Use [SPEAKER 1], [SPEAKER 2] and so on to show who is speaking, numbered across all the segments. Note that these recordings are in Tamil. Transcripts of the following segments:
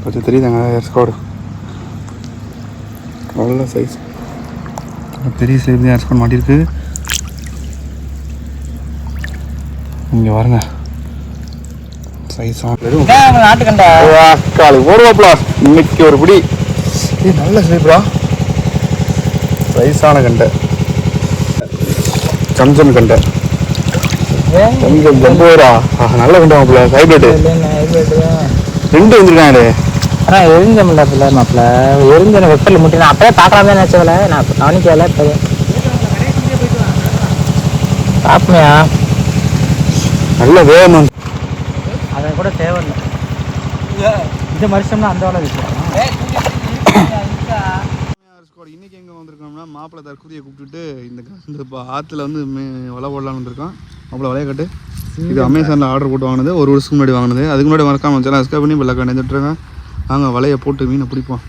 [SPEAKER 1] கொஞ்சம் தெரியுதாங்க ஏர்ஸ்கார்டு நல்ல சைஸ் பெரிய ஸ்லேப் தான் ஏர்ஸ்கார்டு மாட்டியிருக்கு. இங்கே பாருங்க சைஸ் நாட்டுக்கண்டா ஓடுவாப்லா இன்னைக்கு ஒரு பிடி. இது நல்ல ஸ்லேப்ரா சைஸான கண்டை சம்சம் கண்டை கொஞ்சம் ஜம்போரா நல்ல கண்டாப்ல ஹைப்ரிட் 2 வந்துருக்காங்க.
[SPEAKER 2] ஆனால் எரிஞ்ச முடியல மாப்பிள்ள எரிஞ்ச வெப்பல் முட்டி நான் அப்பயே பார்க்கலாமே நினச்சதில்ல நான் கவனிக்கல. இப்போ பார்ப்பமையா
[SPEAKER 1] நல்ல வேணும்
[SPEAKER 2] அதை கூட தேவையில்லை. இந்த வருஷம்னா அந்த வேலை வச்சுருக்கோம்.
[SPEAKER 1] இன்னைக்கு எங்கே வந்திருக்கோம்னா மாப்பிள்ளை தற்கூரியை கூப்பிட்டுட்டு இந்த ஆற்றுல வந்து வலை போடலான்னு வந்திருக்கோம். மாப்பிள்ளை வலையை கட்டு. இது அமேசானில் ஆர்டர் போட்டு வாங்கினது, ஒரு வருஷத்துக்கு முன்னாடி வாங்கினது. அதுக்கு முன்னாடி மறக்காம வச்சாலும் ஸ்கை பண்ணி வெள்ளை கண்டிட்டுருங்க. நாங்க வலையை போட்டு மீனை பிடிப்போம்.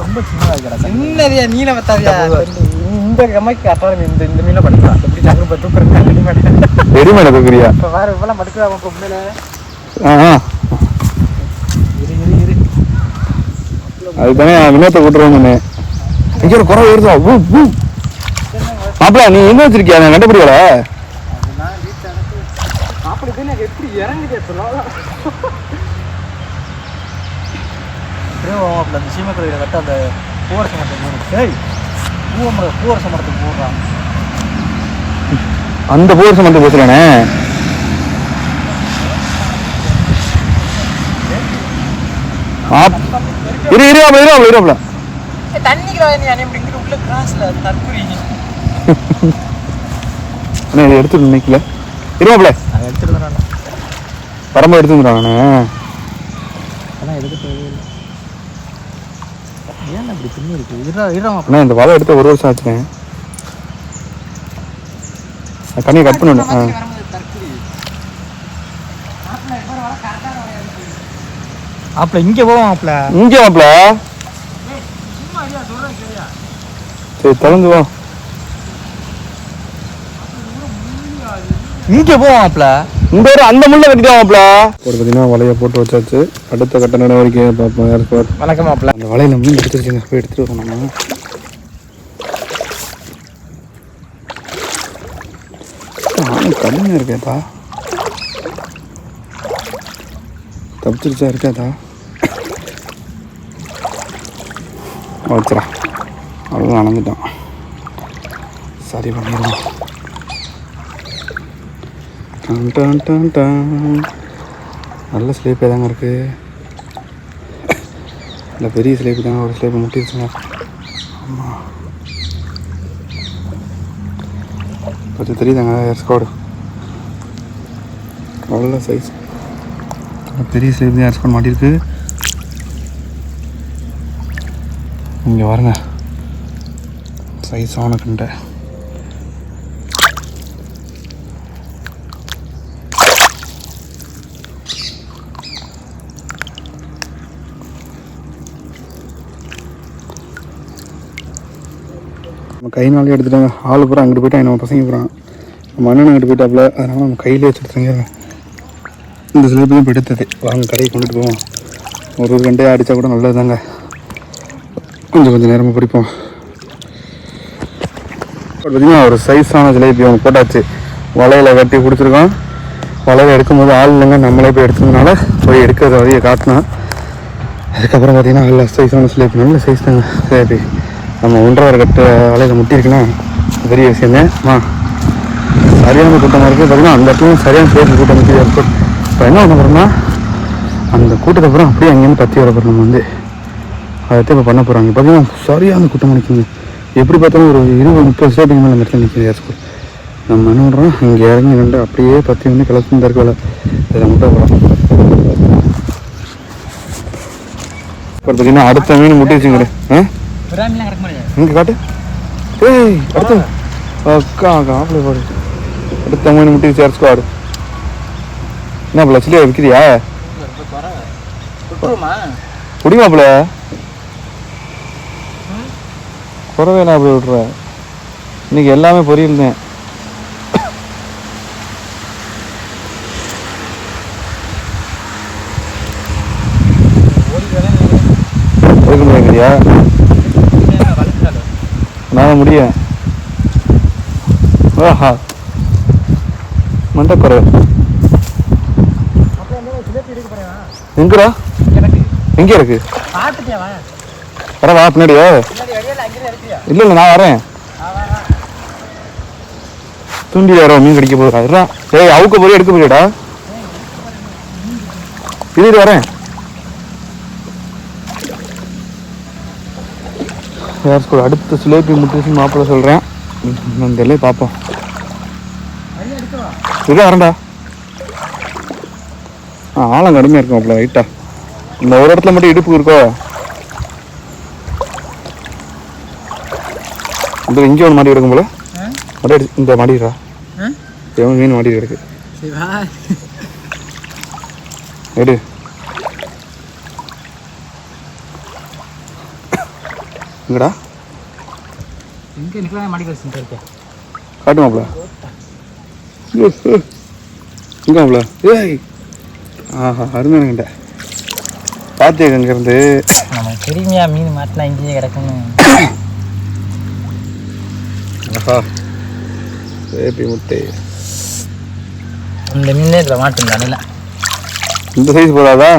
[SPEAKER 2] ரொம்ப சின்னதியா மீனை பத்தாதியா இந்த கம்மைக்கு கரெக்டாக இந்த மீனை படிக்கலாம். எப்படி தங்க தூக்குறேன்
[SPEAKER 1] ரெடிமேட தூக்குறியா?
[SPEAKER 2] இப்போ வேறு இப்பெல்லாம் படுக்கிறாங்க உண்மையில.
[SPEAKER 1] அதுதானே வினோத்தை கூட்டுருவாங்கன்னு இங்கே ஒரு குறை வருதா? மாப்பிள நீ எங்க வச்சிருக்கியா? நான் கண்டுபிடிக்கல.
[SPEAKER 2] எப்படி இறங்குது அந்த சீமக்கரையில கட்ட அந்த பூவரச மரத்துக்கு பூவரச மரத்துக்கு போடுறான்.
[SPEAKER 1] அந்த பூவரச மரத்துக்கு பேசுறானே இருவாப்ல
[SPEAKER 2] உள்ள கிராஸ்ல தற்குறி
[SPEAKER 1] எடுத்து நினைக்கல. இருவாப்ல பரம்ப எடுத்துக்கிறாங்கண்ணே.
[SPEAKER 2] ஏன் அப்படி பின்னி இருக்கு?
[SPEAKER 1] இந்த வலை எடுத்து 1 வருஷம் ஆச்சுனேன். கண்ணியை கட் பண்ணணும்.
[SPEAKER 2] ஆப்ல இங்கே போவோம். ஆப்ல
[SPEAKER 1] இங்கே மாப்ள சரி தொலைஞ்சு வா.
[SPEAKER 2] இங்கே போவோம். ஆப்ல
[SPEAKER 1] இந்த ஒரு அந்த முள்ள கட்டிட்டாப்ல. ஒரு பார்த்தீங்கன்னா வலையை போட்டு வச்சாச்சு. அடுத்த கட்ட நடவடிக்கை பார்ப்போம். யாருக்கு
[SPEAKER 2] வணக்கம் ஆப்ல.
[SPEAKER 1] அந்த வலையில மீன் எடுத்துருச்சுங்க. போய் எடுத்துட்டு வரோம். நம்ம நானும் கம்மியாக இருக்கேதா தப்பிச்சிருச்சா இருக்காதா வச்சுறா அவ்வளோ அணைஞ்சிட்டான். சரி பண்ணிடுவோம். நல்ல ஸ்லேப்பே தாங்க இருக்குது. இல்லை பெரிய ஸ்லேப்பு தாங்க. ஒரு ஸ்லேப்பு முட்டிடுச்சுங்க. ஆமாம் கொஞ்சம் தெரியுதாங்க ஏர்ஸ்கார்டு நல்ல சைஸ் பெரிய ஸ்லேப் தான் ஏர்ஸ்கார்டு மாட்டியிருக்கு. இங்கே பாருங்க சைஸான கண்டை நம்ம கை நாளே எடுத்துட்டாங்க. ஆள் பூரா அங்கிட்டு போயிட்டா நம்ம பசங்க போகிறான். நம்ம அண்ணன் அங்கிட்டு போயிட்டாப்புல. அதனால் நம்ம கையிலே வச்சுருக்காங்க. இந்த சிலேப்பையும் இப்போ எடுத்தது. வாங்க கடையை கொண்டுட்டு போவோம். ஒரு கண்டையாக அடித்தா கூட நல்லது தாங்க. கொஞ்சம் நேரமாக பிடிப்போம். பார்த்தீங்கன்னா ஒரு சைஸான ஜிலேபி ஒன்று போட்டாச்சு. வலையில் கட்டி பிடிச்சிருக்கோம். வலையை எடுக்கும்போது ஆள் இல்லைங்க. நம்மளே போய் எடுத்ததுனால போய் எடுக்கிறத வழியை காட்டினோம். அதுக்கப்புறம் பார்த்தீங்கன்னா நல்ல சைஸான ஜிலேபி. நல்ல சைஸ் தாங்க ஜிலேபி. நம்ம 1.5 கட்டு வலையில் முட்டியிருக்குன்னா பெரிய விஷயமே. சரியான கூட்டமாக இருக்குது. பார்த்தீங்கன்னா அந்த இடத்துலையும் சரியான சேர்த்து கூட்டம் முக்கிய ஏற்பட்டு இப்போ என்ன பண்ண போகிறோம்னா அந்த கூட்டத்தை அப்புறம் அப்படியே அங்கேருந்து பற்றி வர போகிறோம். நம்ம வந்து அதைத்தான் இப்போ பண்ண போகிறாங்க. பார்த்தீங்கன்னா சரியான கூட்டம் நிற்குங்க. எப்படி பார்த்தாலும் ஒரு 20-30 ஸ்டேட்டுக்கு மேலே அந்த இடத்துல நிற்கிது ஏர்ஸ்கூல். நம்ம என்ன பண்ணுறோம் இங்கே இறங்கி நின்று அப்படியே பற்றி வந்து கிளம்பி தருக்க வேலை இதை முட்டை போகிறோம். இப்போ பார்த்தீங்கன்னா அடுத்த மீன் முட்டிச்சுங்க. இங்கே காட்டு. ஏய் அடுத்த அக்கா ஆப்பிள் போடு. அடுத்த மீன் முட்டிச்சு ஏர்ஸ்குவாடு. என்ன பிள்ளை சிலியா விற்கிறியா? குடிமாப்பிள்ள குறவே நான் அப்படி விட்றேன். இன்னைக்கு எல்லாமே பொரியல் தான். மாட்டியா? நான் முடியும். ஆஹா மண்டக்குறை எங்கடா? எங்கே இருக்கு? வரவா பின்னாடியா? இல்லை இல்லை நான் வரேன். தூண்டி வேற மீன் கடிக்க போகிறா. ஏய் அவுக்க போய் எடுக்க போறியடா? இது வரேன். அடுத்த சிலேபி முட்டு மாப்பிள்ள சொல்கிறேன். இந்த எல்லையை பார்ப்போம். இது வரேன்டா. ஆழம் கடுமையாக இருக்கும் அப்பல ரைட்டா. இந்த ஒரு இடத்துல மட்டும் இடுப்பு இருக்கோ. இந்த இங்கே ஒன்று மாடி எடுக்கும் போல. அப்படியே இந்த மாடிடுறா. மீன் மாடி கிடக்கு. எடு. எங்கடா? காட்டு மாப்பிள்ள. எங்க மாப்பிள்ள? ஏய் ஆஹா அருமையானங்கிட்ட பார்த்து அங்கேருந்து
[SPEAKER 2] தெரியுமையா மீன் மாட்டினா இங்கேயே கிடக்கணும்.
[SPEAKER 1] ஆஹா சேப்பி முட்டை.
[SPEAKER 2] இந்த மீனே இதில் மாட்டுந்தானே.
[SPEAKER 1] இந்த சைஸ் போதாதா?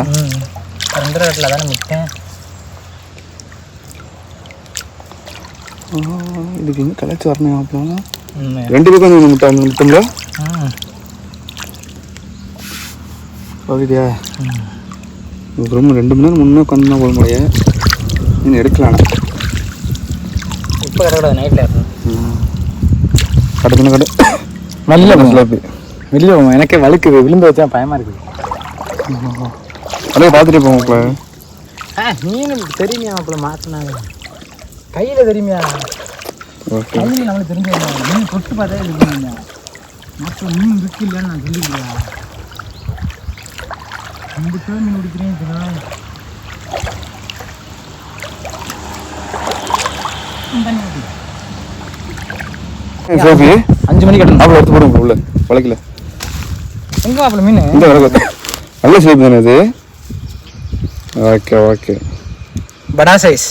[SPEAKER 2] 2 ரேட்டில் தானே முட்டேன்.
[SPEAKER 1] இதுக்கு இன்னும் கலைச்சி வரணும் மாப்பிள்ள. 2 பக்கம் முட்டை முட்டம்ல பகுதியா? ரொம்ப 2 மணி நேரம் முன்னே உட்காந்து போக முடியாது. நீங்கள் எடுக்கலாம்.
[SPEAKER 2] இப்போ கடை நைட்டில் இருக்கும்.
[SPEAKER 1] கடை கடை நல்ல சிலேபி வெளியே போவோம். எனக்கே வலிக்குது. விழுந்து வச்சா பயமாக இருக்குது. அப்படியே பார்த்துட்டு போவோம். இப்போ
[SPEAKER 2] மீன் தெரியுமையா மாப்பிள்ள மாட்டினாங்க கையில் தெரியுமையா? கையில் நம்மளுக்கு தெரிஞ்ச மீன் தொட்டு பார்த்தா இருக்குங்க. மாப்பிள்ள மீன் இருக்கு இல்லைன்னு நான் சொல்லிக்கிறேன். 2 பேர் மீன் பிடிக்கிறேன்.
[SPEAKER 1] சேபி
[SPEAKER 2] 5 மணிக்கு கட்டணும்.
[SPEAKER 1] மாப்பிள்ள எடுத்து போடுங்க உள்ள வளைக்கல.
[SPEAKER 2] எங்க மாப்பிள்ள மீன்?
[SPEAKER 1] இந்த வளர்க்க நல்ல சேபி தானே இது. ஓகே ஓகே
[SPEAKER 2] படா சைஸ்.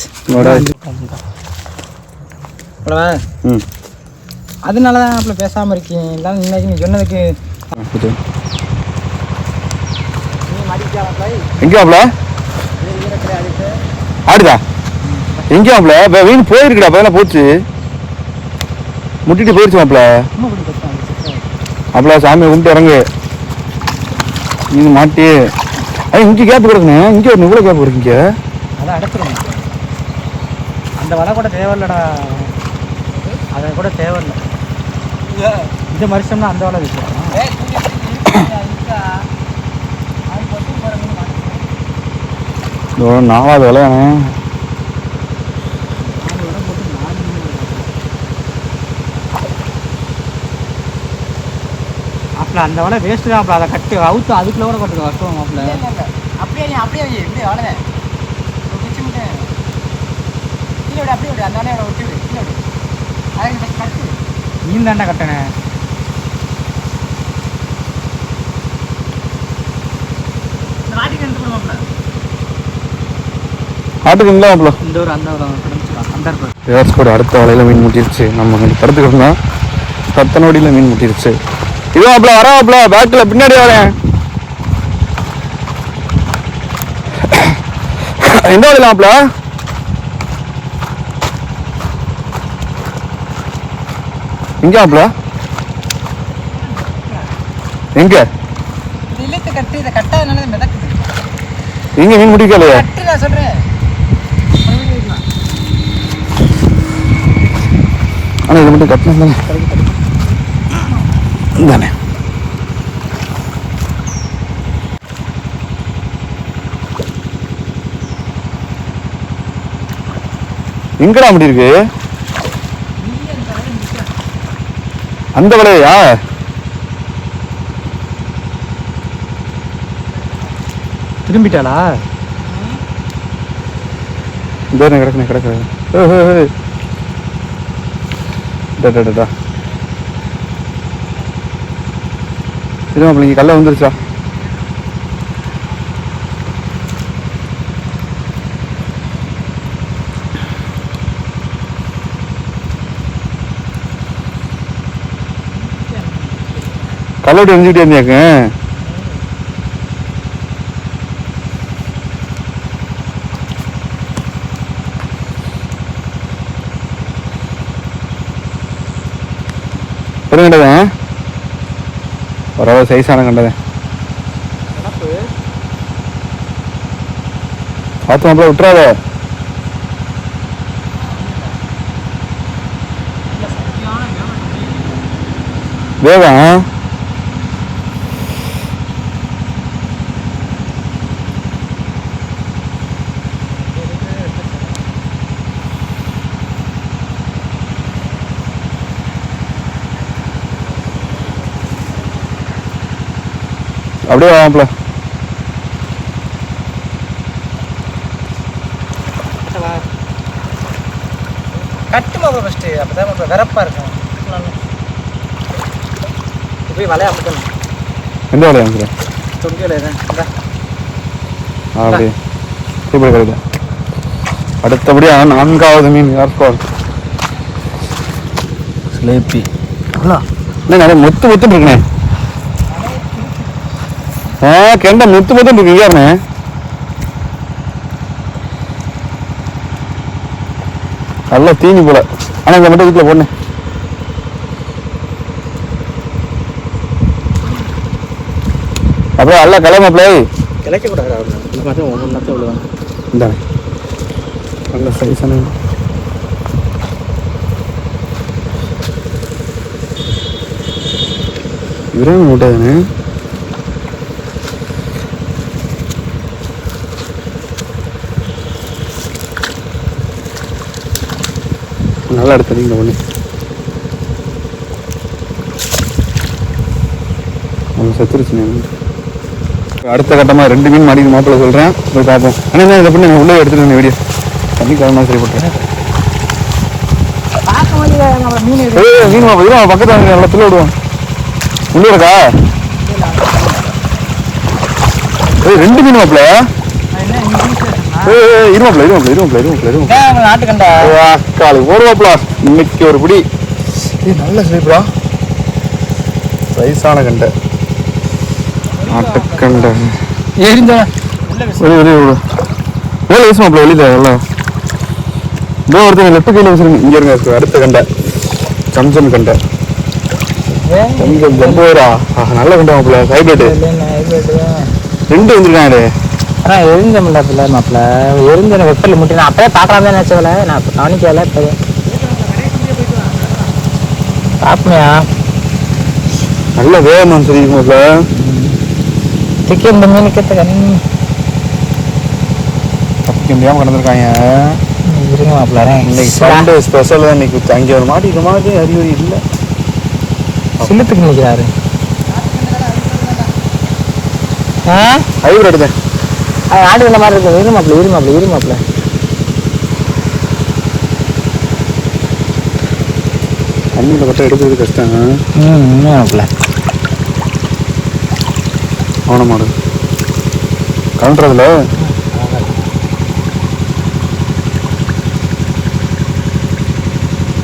[SPEAKER 2] அதனால தான் மாப்பிள்ள பேசாமல் இருக்கீங்க. இருந்தாலும் இன்னைக்கு நீ சொன்னதுக்கு
[SPEAKER 1] எங்கே மாப்பிள்ள? ஆடுதா? எங்கே மாப்பிள்ள? மீன் போயிருக்குடா. அப்போ போச்சு முட்டிட்டு போயிடுச்சு மாப்பிள்ள. மாப்பிள்ள சாமியை கும்பிட்டு இறங்கு. மீன் மாட்டி இங்கே கேப் கிடக்குண்ணே. இங்கே ஒரு இவ்வளோ கேப் இருக்கு. இங்கே
[SPEAKER 2] அதான் அடைச்சிடும். அந்த வலை கூட தேவையில்லடா. அதை கூட தேவையில்லை. இந்த வருஷம்னா அந்த வலை விஷயம்.
[SPEAKER 1] நாலாவது விலையானே.
[SPEAKER 2] மாப்பிள்ள அந்த வலை வேஸ்ட்டு தான். அதை கட்டு அவுத்து அதுக்குள்ள கூட கட்டுங்க வருஷம் மாப்பிள்ள. அப்படியே அப்படியே எப்படி அவ்வளோ பிடிச்சி விட்டேன். கீழே விட அப்படியே விடு. அந்த வலையை விட்டு விடு. கீழே விடு. அதை கட்டு. மீன் தாண்டா கட்டினேன்.
[SPEAKER 1] ஆட்டுக்குங்களா மாப்பிள்ள?
[SPEAKER 2] இந்த ஒரு அந்த
[SPEAKER 1] கூட அடுத்த வலையில் மீன் முட்டிருச்சு. நம்ம படுத்துக்கிட்டு தான் 10 நொடியில் மீன் முட்டிருச்சு. இதோ மாப்பிள்ள வரேன் மாப்பிள்ள. பேக்கில் பின்னாடி வரேன். எந்த வலையில் மாப்பிள்ள? எங்க மாப்பிள்ள? எங்க
[SPEAKER 2] இழுத்து கட்டு. இதை கட்டாதனால மிதக்குது.
[SPEAKER 1] எங்க மீன் முடிக்கலையா?
[SPEAKER 2] கட்டு நான் சொல்றேன்.
[SPEAKER 1] ஆனால் இது மட்டும் கட்டணும் தானே. எங்கடா முடி இருக்கு? அந்த வலையா?
[SPEAKER 2] திரும்பிட்டாளா?
[SPEAKER 1] இந்த கிடக்கு கிடக்கு. திரும்ப பிள்ளைங்க கல்ல வந்துருச்சா? கல்லோட்டு எரிஞ்சுக்கிட்டே இருந்தியாக்க. கண்டதேன் ஓரளவு சைஸான கண்டதேன். பார்த்து மாப்பிள்ள விட்டுறாத. வேகம் அப்படியே வாங்கப்பல.
[SPEAKER 2] கட்டு மாப்பிள்ள ஃபஸ்ட்டு, அப்போ தான் மாப்பிள்ள வெறப்பாக இருக்கும். போய் வலையை அமுக்கணும்.
[SPEAKER 1] எந்த வலையை அமுக்கிறேன்?
[SPEAKER 2] தொங்கி வலையை தான்.
[SPEAKER 1] அப்படியே இப்படி கிடையாது. அடுத்தபடியாக 4வது மீன் யார் சிலேபி. இல்லை நிறைய மொத்து மொத்துன்னு இருக்குண்ணே. கெண்ட மொத்து மொத்துன்னு இருக்கு. யாருண்ணே? நல்லா தீனி போல. ஆனால் இந்த மட்டும் வீட்டில் போடணே. அப்புறம் நல்லா கிளம்பப்பிள்ளை
[SPEAKER 2] கிளைக்கக்கூடாது. இது மட்டும் ஒன்று நேரத்தில் விழுவாங்க.
[SPEAKER 1] இந்தாண்ணே நல்ல சைஸான விரைவு மூட்டாதுண்ணே. நல்லா எடுத்துறீங்க ஒன்று. அவங்க செத்துருச்சுண்ணே. அடுத்த கட்டமாக 2 மீன் மாடிக்கு மாப்பிள்ள சொல்கிறேன், போய் பார்ப்போம். ஆனால் இதை பண்ணி உள்ளே எடுத்துட்டு வீடியோ தண்ணி கிளம்பா சரிப்பட்டேன். மீன் மாப்பிள்ள பக்கத்தில் வாங்க, நல்லா பிள்ளை விடுவோம். உள்ளே இருக்கா? 2 மீன் மாப்பிள்ள. இன்னைக்கு ஒரு பிடி நல்ல ஸ்லீப்பரா சைஸான கண்டை நாட்டுக்கண்டை எரிஞ்சா வெளியில எல்லாம் ஒருத்தர் லெஃப்ட் கையில் வச்சிருங்க. இங்க இருங்க அடுத்த கண்டை சம்சம் கண்டை. ஜம்போரா நல்ல கண்டை மாப்பிள்ள. ஹைபிரிட் 2 வந்துருக்காங்க.
[SPEAKER 2] ஆனால் எரிஞ்ச முடியல மாப்பிள்ள. எரிஞ்ச வெப்பல் முட்டி நான் அப்பயே பார்க்கலாம் தான் நினச்சவில்லை. நான் இப்போ கவனிக்கல. இப்போ பார்ப்பமையா
[SPEAKER 1] நல்ல வேகமாக சரி மாப்பிள்ள.
[SPEAKER 2] திக்கி இந்த மீனுக்கு
[SPEAKER 1] தப்பிக்க முடியாமல் கிடந்திருக்காங்க.
[SPEAKER 2] இருங்க மாப்பிள்ள.
[SPEAKER 1] இன்னைக்கு சண்டே ஸ்பெஷல் தான். இன்னைக்கு அங்கே ஒரு மாட்டி இந்த மாதிரி அறிகுறி இல்லை.
[SPEAKER 2] சில்லத்துக்கு நிற்கிறாரு.
[SPEAKER 1] ஹைபிரிட் தான்.
[SPEAKER 2] ஆடு இந்த மாதிரி இருக்கும். இருமாப்பிள்ள.
[SPEAKER 1] தண்ணியில் பட்டா எடுக்கிறது கஷ்டம்.
[SPEAKER 2] மாப்பிள்ள
[SPEAKER 1] அவன மாடு கவுண்டறதுல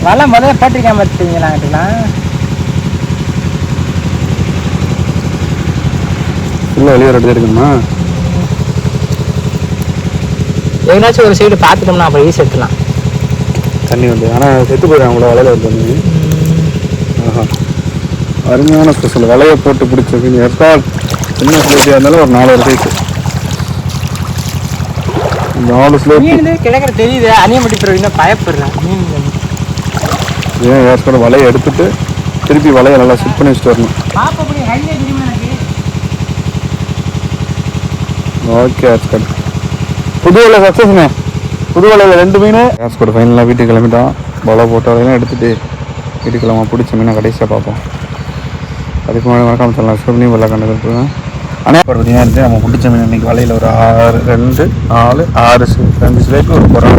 [SPEAKER 2] வலை முதல்ல போட்டிருக்கேன் பார்த்தீங்களாங்கட்டுனா.
[SPEAKER 1] இல்லை வெளியே ரெண்டு இருக்குமா?
[SPEAKER 2] எங்கேனாச்சும் ஒரு சைடு பார்த்துட்டோம்னா அப்புறம் ஈஸி எடுத்துலாம்.
[SPEAKER 1] தண்ணி வந்து ஆனால் செத்து போயிடும் அவங்கள வலையில் வந்து. ஆஹா அருமையான ஸ்பெஷல். வலையை போட்டு பிடிச்சது எர்த்தால் சின்ன ஸ்லேட்டியாக இருந்தாலும் ஒரு 4 சைஸு. 4 ஸ்லேட்
[SPEAKER 2] கிடக்கிற தெரியுது. அணியமட்டி பிறகு இன்னும் பயப்படுறேன் மீன்.
[SPEAKER 1] ஏன் ஏற்கனவே வலையை எடுத்துட்டு திருப்பி வலையை நல்லா செட் பண்ணி வச்சுட்டு வரணும். ஓகே ஏற்காடு புது வலை சக்ஸஸ்ண்ணே. புது வலையில் 2 மீன். ஏற்காடு ஃபைனலாக வீட்டுக்கு கிளம்பிட்டோம். வலை போட்ட வலையெல்லாம் எடுத்துகிட்டு வீட்டுக்கு கிளம்ப பிடிச்ச மீனை கடைசியாக பார்ப்போம். அதுக்கு முன்னாடி மறக்காம சொல்லலாம் சுப்னி வலை கண்டுருப்போம். ஆனால் இப்போ பார்த்தீங்கன்னா இருந்து நம்ம பிடிச்ச மீன் இன்றைக்கி வலையில் ஒரு 6 2 4 6 2 சிலைக்கு ஒரு குறை